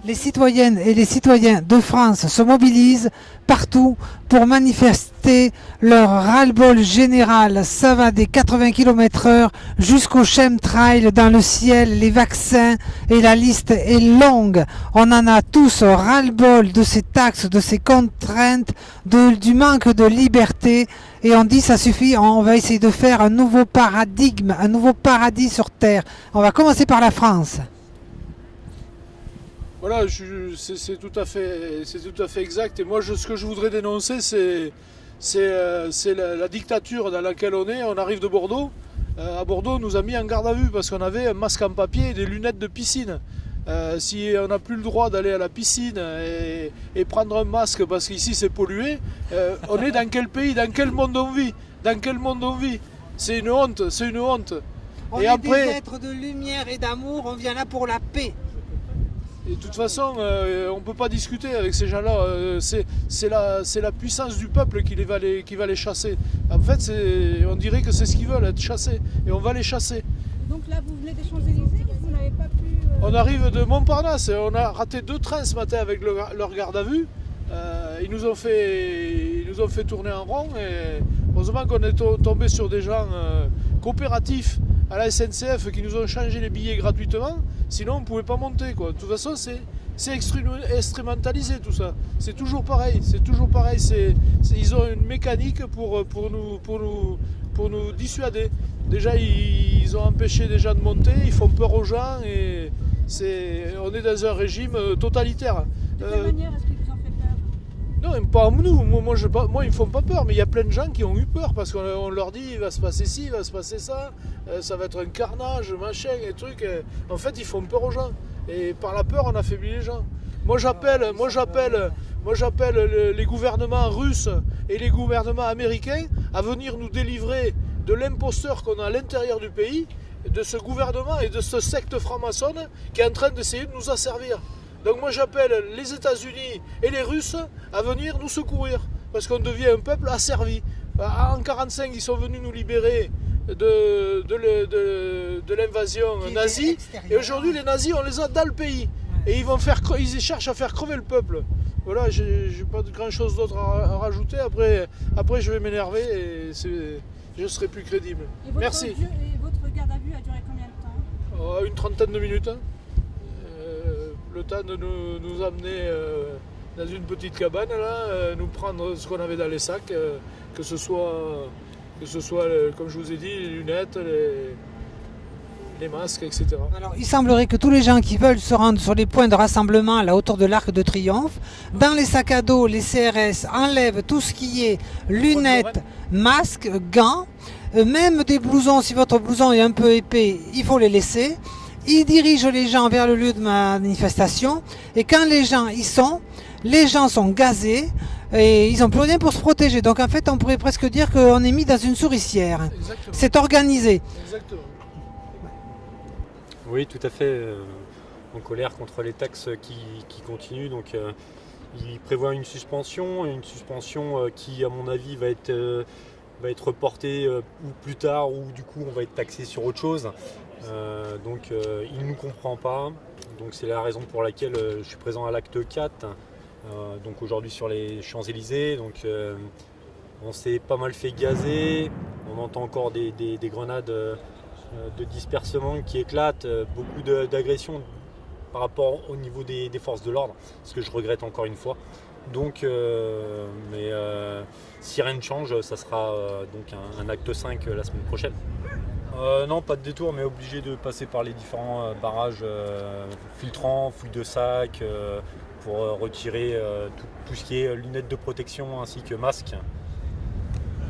Les citoyennes et les citoyens de France se mobilisent partout pour manifester leur ras-le-bol général. Ça va des 80 km/h jusqu'au chemtrail dans le ciel, les vaccins, et la liste est longue. On en a tous ras-le-bol de ces taxes, de ces contraintes, du manque de liberté. Et on dit ça suffit, on va essayer de faire un nouveau paradigme, un nouveau paradis sur Terre. On va commencer par la France. Voilà, c'est tout à fait exact. Et moi, ce que je voudrais dénoncer, c'est la dictature dans laquelle on est. On arrive de Bordeaux. À Bordeaux, on nous a mis en garde à vue parce qu'on avait un masque en papier et des lunettes de piscine. Si on n'a plus le droit d'aller à la piscine et prendre un masque parce qu'ici c'est pollué, on est dans quel pays, dans quel monde on vit? Dans quel monde on vit? C'est une honte, c'est une honte. On et est après, des êtres de lumière et d'amour, on vient là pour la paix. Et de toute façon, on ne peut pas discuter avec ces gens-là. C'est la puissance du peuple qui va les chasser. En fait, on dirait que c'est ce qu'ils veulent, être chassés. Et on va les chasser. Donc là, vous venez des Champs-Élysées, vous n'avez pas pu... On arrive de Montparnasse. On a raté 2 trains ce matin avec leur garde à vue. Ils nous ont fait tourner en rond. Et heureusement qu'on est tombé sur des gens coopératifs à la SNCF qui nous ont changé les billets gratuitement, sinon on ne pouvait pas monter, quoi. De toute façon, c'est instrumentalisé tout ça. C'est toujours pareil, ils ont une mécanique pour nous dissuader. Déjà, ils ont empêché des gens de monter, ils font peur aux gens et on est dans un régime totalitaire. De quelle manière est-ce qu'ils vous ont fait peur? Non, pas nous. Moi, ils me font pas peur, mais il y a plein de gens qui ont eu peur parce qu'on leur dit il va se passer ci, il va se passer ça, ça va être un carnage, machin, et trucs. En fait, ils font peur aux gens. Et par la peur, on affaiblit les gens. Moi, j'appelle les gouvernements russes et les gouvernements américains à venir nous délivrer de l'imposteur qu'on a à l'intérieur du pays, de ce gouvernement et de ce secte franc-maçonne qui est en train d'essayer de nous asservir. Donc moi j'appelle les États-Unis et les Russes à venir nous secourir, parce qu'on devient un peuple asservi. En 1945, ils sont venus nous libérer de l'invasion nazie, et aujourd'hui les nazis, on les a dans le pays. Et ils cherchent à faire crever le peuple. Voilà, j'ai pas grand chose d'autre à rajouter. Après je vais m'énerver et je ne serai plus crédible. Merci. Et votre garde à vue a duré combien de temps? Une trentaine de minutes. Le temps de nous amener dans une petite cabane, là, nous prendre ce qu'on avait dans les sacs, que ce soit comme je vous ai dit, les lunettes, les masques, etc. Alors, il semblerait que tous les gens qui veulent se rendre sur les points de rassemblement à la hauteur de l'Arc de Triomphe, dans les sacs à dos, les CRS enlèvent tout ce qui est lunettes, masques, gants, même des blousons. Si votre blouson est un peu épais, il faut les laisser. Ils dirigent les gens vers le lieu de manifestation, et quand les gens y sont, les gens sont gazés et ils n'ont plus rien pour se protéger. Donc en fait, on pourrait presque dire qu'on est mis dans une souricière. Exactement. C'est organisé. Exactement. Oui, tout à fait. En colère contre les taxes qui continuent. Donc il prévoit une suspension qui, à mon avis, va être reportée ou plus tard, ou du coup on va être taxé sur autre chose. Il ne nous comprend pas, donc c'est la raison pour laquelle je suis présent à l'acte 4, donc aujourd'hui sur les Champs-Élysées. Donc on s'est pas mal fait gazer, on entend encore des grenades de dispersement qui éclatent, beaucoup d'agressions par rapport au niveau des forces de l'ordre, ce que je regrette encore une fois. Donc, si rien ne change, ça sera donc un acte 5 la semaine prochaine. Non, pas de détour, mais obligé de passer par les différents barrages filtrants, fouilles de sacs, pour retirer tout ce qui est lunettes de protection ainsi que masques.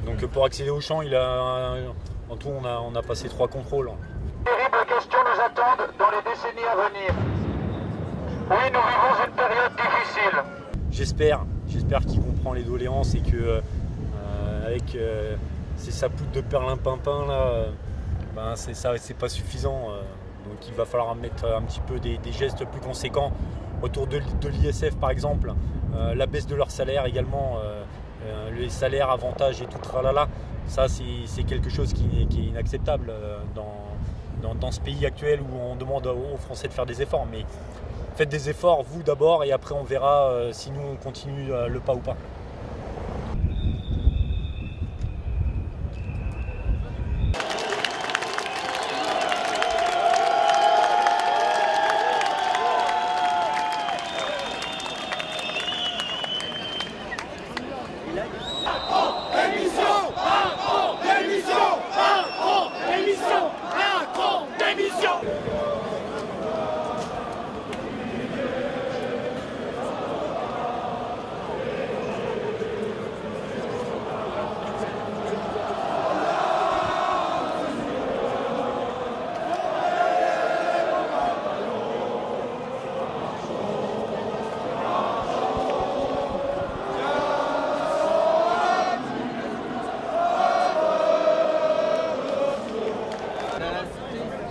Donc pour accéder au champ, en tout on a passé 3 contrôles. Terribles questions nous attendent dans les décennies à venir. Oui, nous vivons une période difficile. J'espère qu'il comprend les doléances et que avec ces sapoudes de perlimpinpin là, c'est pas suffisant. Donc il va falloir mettre un petit peu des gestes plus conséquents autour de l'ISF par exemple, la baisse de leur salaire également, les salaires, avantages et tout tralala. Ça c'est quelque chose qui est inacceptable dans ce pays actuel où on demande aux Français de faire des efforts. Mais faites des efforts, vous d'abord, et après on verra si nous on continue le pas ou pas.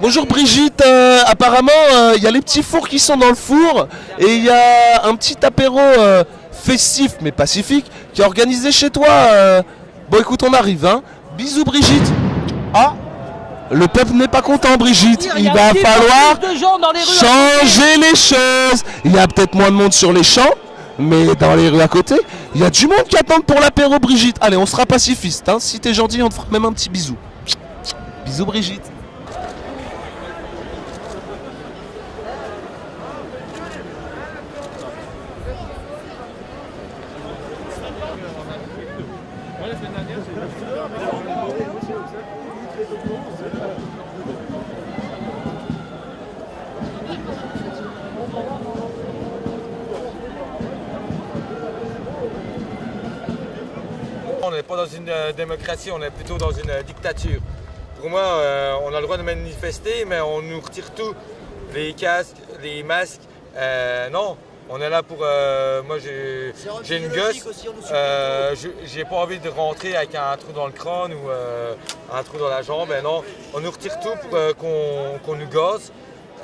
Bonjour Brigitte, apparemment il y a les petits fours qui sont dans le four et il y a un petit apéro festif mais pacifique qui est organisé chez toi. Bon écoute, on arrive, hein. Bisous Brigitte. Ah, le peuple n'est pas content Brigitte, il va falloir changer les choses. Il y a peut-être moins de monde sur les champs, mais dans les rues à côté, il y a du monde qui attend pour l'apéro Brigitte. Allez, on sera pacifiste, hein. Si t'es gentil, on te fera même un petit bisou. Bisous Brigitte. On n'est pas dans une démocratie, on est plutôt dans une dictature. Pour moi, on a le droit de manifester, mais on nous retire tout. Les casques, les masques. Non, on est là pour... moi, j'ai une gosse. J'ai pas envie de rentrer avec un trou dans le crâne ou un trou dans la jambe. Non, on nous retire tout pour qu'on nous gaze.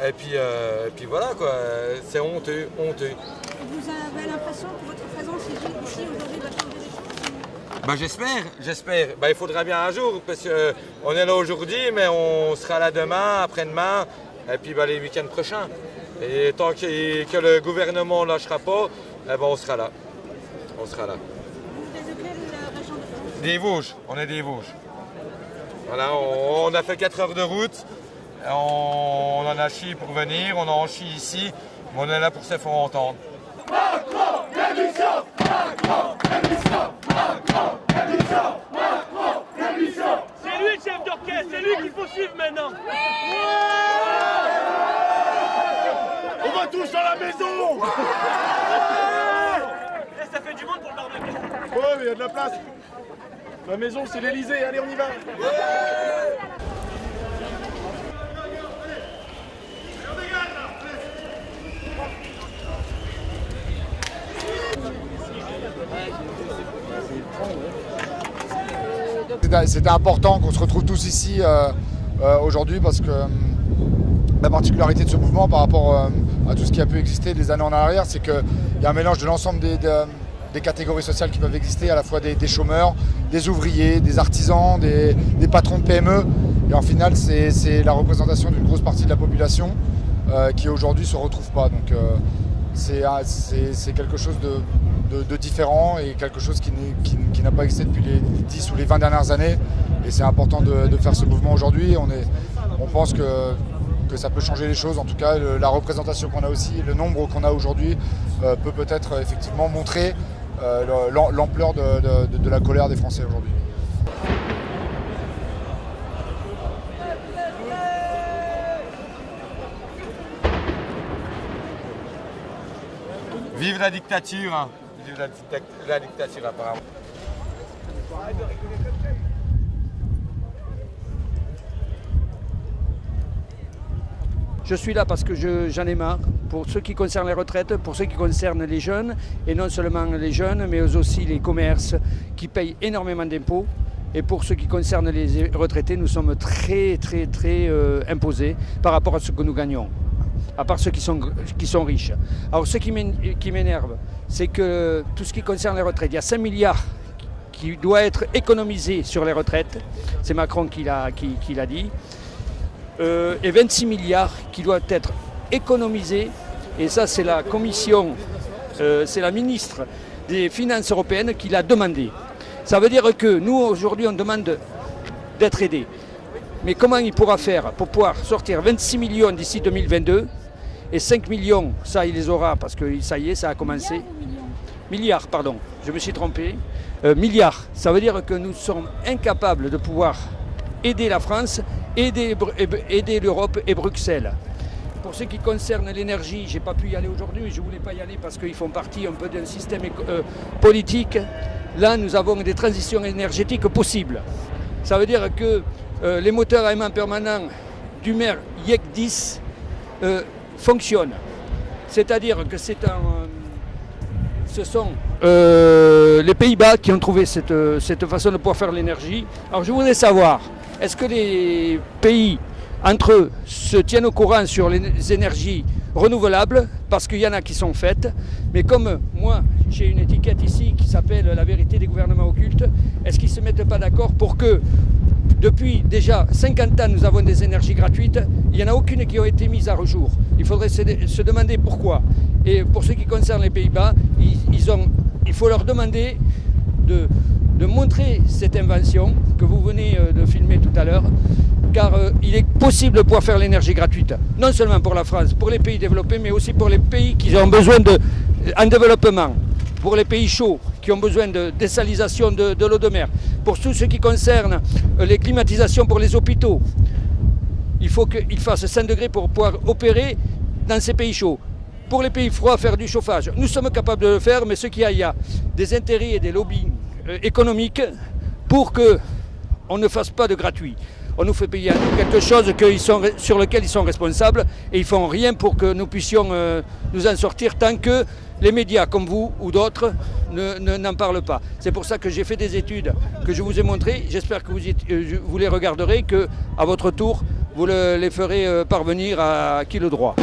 Et puis voilà, quoi. C'est honteux, honteux. Vous avez l'impression que votre présence ici aujourd'hui va changer les choses? Bah, j'espère. Bah, il faudra bien un jour, parce qu'on est là aujourd'hui, mais on sera là demain, après-demain, et puis bah, les week-ends prochains. Et tant que le gouvernement ne lâchera pas, eh ben, on sera là. On sera là. Vous êtes de quelle région de France? Des Vosges, on est des Vosges. Voilà, on a fait 4 heures de route, on en a chié pour venir, on en chie ici, mais on est là pour se faire entendre. Macron, démission! Macron, démission! Macron, démission! Macron, démission! C'est lui le chef d'orchestre, c'est lui qu'il faut suivre maintenant. On va tous à la maison. Et ça fait du monde pour le barbecue. Ouais, mais il y a de la place. La maison, c'est l'Elysée. Allez, on y va. C'était important qu'on se retrouve tous ici aujourd'hui parce que la particularité de ce mouvement par rapport à tout ce qui a pu exister des années en arrière, c'est qu'il y a un mélange de l'ensemble des catégories sociales qui peuvent exister, à la fois des chômeurs, des ouvriers, des artisans, des patrons de PME. Et en final, c'est la représentation d'une grosse partie de la population qui aujourd'hui ne se retrouve pas. Donc c'est quelque chose de différent et quelque chose qui n'a pas existé depuis les 10 ou les 20 dernières années. Et c'est important de faire ce mouvement aujourd'hui. On pense que ça peut changer les choses. En tout cas, la représentation qu'on a aussi, le nombre qu'on a aujourd'hui peut peut-être effectivement montrer l'ampleur de la colère des Français aujourd'hui. Vive la dictature, hein. Vive la dictature apparemment. Je suis là parce que j'en ai marre, pour ce qui concerne les retraites, pour ce qui concerne les jeunes, et non seulement les jeunes, mais aussi les commerces qui payent énormément d'impôts. Et pour ce qui concerne les retraités, nous sommes très imposés par rapport à ce que nous gagnons, à part ceux qui sont riches. Alors ce qui m'énerve, c'est que tout ce qui concerne les retraites, il y a 5 milliards qui doit être économisé sur les retraites, c'est Macron qui l'a dit, et 26 milliards qui doivent être économisés Et ça, c'est la commission, c'est la ministre des Finances européennes qui l'a demandé. Ça veut dire que nous, aujourd'hui, on demande d'être aidés. Mais comment il pourra faire pour pouvoir sortir 26 millions d'ici 2022 et 5 millions, ça il les aura parce que ça y est, ça a commencé. Milliards, pardon, je me suis trompé. Milliards, ça veut dire que nous sommes incapables de pouvoir aider la France, aider l'Europe et Bruxelles. Pour ce qui concerne l'énergie, je n'ai pas pu y aller aujourd'hui, je ne voulais pas y aller parce qu'ils font partie un peu d'un système politique. Là, nous avons des transitions énergétiques possibles. Ça veut dire que les moteurs à aimant permanent du maire YEC 10 fonctionnent. C'est-à-dire que ce sont les Pays-Bas qui ont trouvé cette façon de pouvoir faire l'énergie. Alors je voudrais savoir, est-ce que les pays entre eux se tiennent au courant sur les énergies renouvelables, parce qu'il y en a qui sont faites, mais comme moi j'ai une étiquette ici qui s'appelle la vérité des gouvernements occultes, est-ce qu'ils ne se mettent pas d'accord pour que depuis déjà 50 ans nous avons des énergies gratuites, il n'y en a aucune qui a été mise à jour. Il faudrait se demander pourquoi. Et pour ce qui concerne les Pays-Bas, il faut leur demander de montrer cette invention que vous venez de filmer tout à l'heure, car il est possible de pouvoir faire l'énergie gratuite, non seulement pour la France, pour les pays développés, mais aussi pour les pays qui ont besoin en développement, pour les pays chauds, qui ont besoin de désalisation de l'eau de mer, pour tout ce qui concerne les climatisations pour les hôpitaux. Il faut qu'ils fassent 100 degrés pour pouvoir opérer dans ces pays chauds. Pour les pays froids, faire du chauffage. Nous sommes capables de le faire, mais il y a des intérêts et des lobbies économiques pour qu'on ne fasse pas de gratuit. On nous fait payer quelque chose sur lequel ils sont responsables et ils ne font rien pour que nous puissions nous en sortir tant que les médias comme vous ou d'autres n'en parlent pas. C'est pour ça que j'ai fait des études que je vous ai montrées. J'espère que vous les regarderez, qu'à votre tour, vous les ferez parvenir à qui le droit.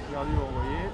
Regardez, vous voyez.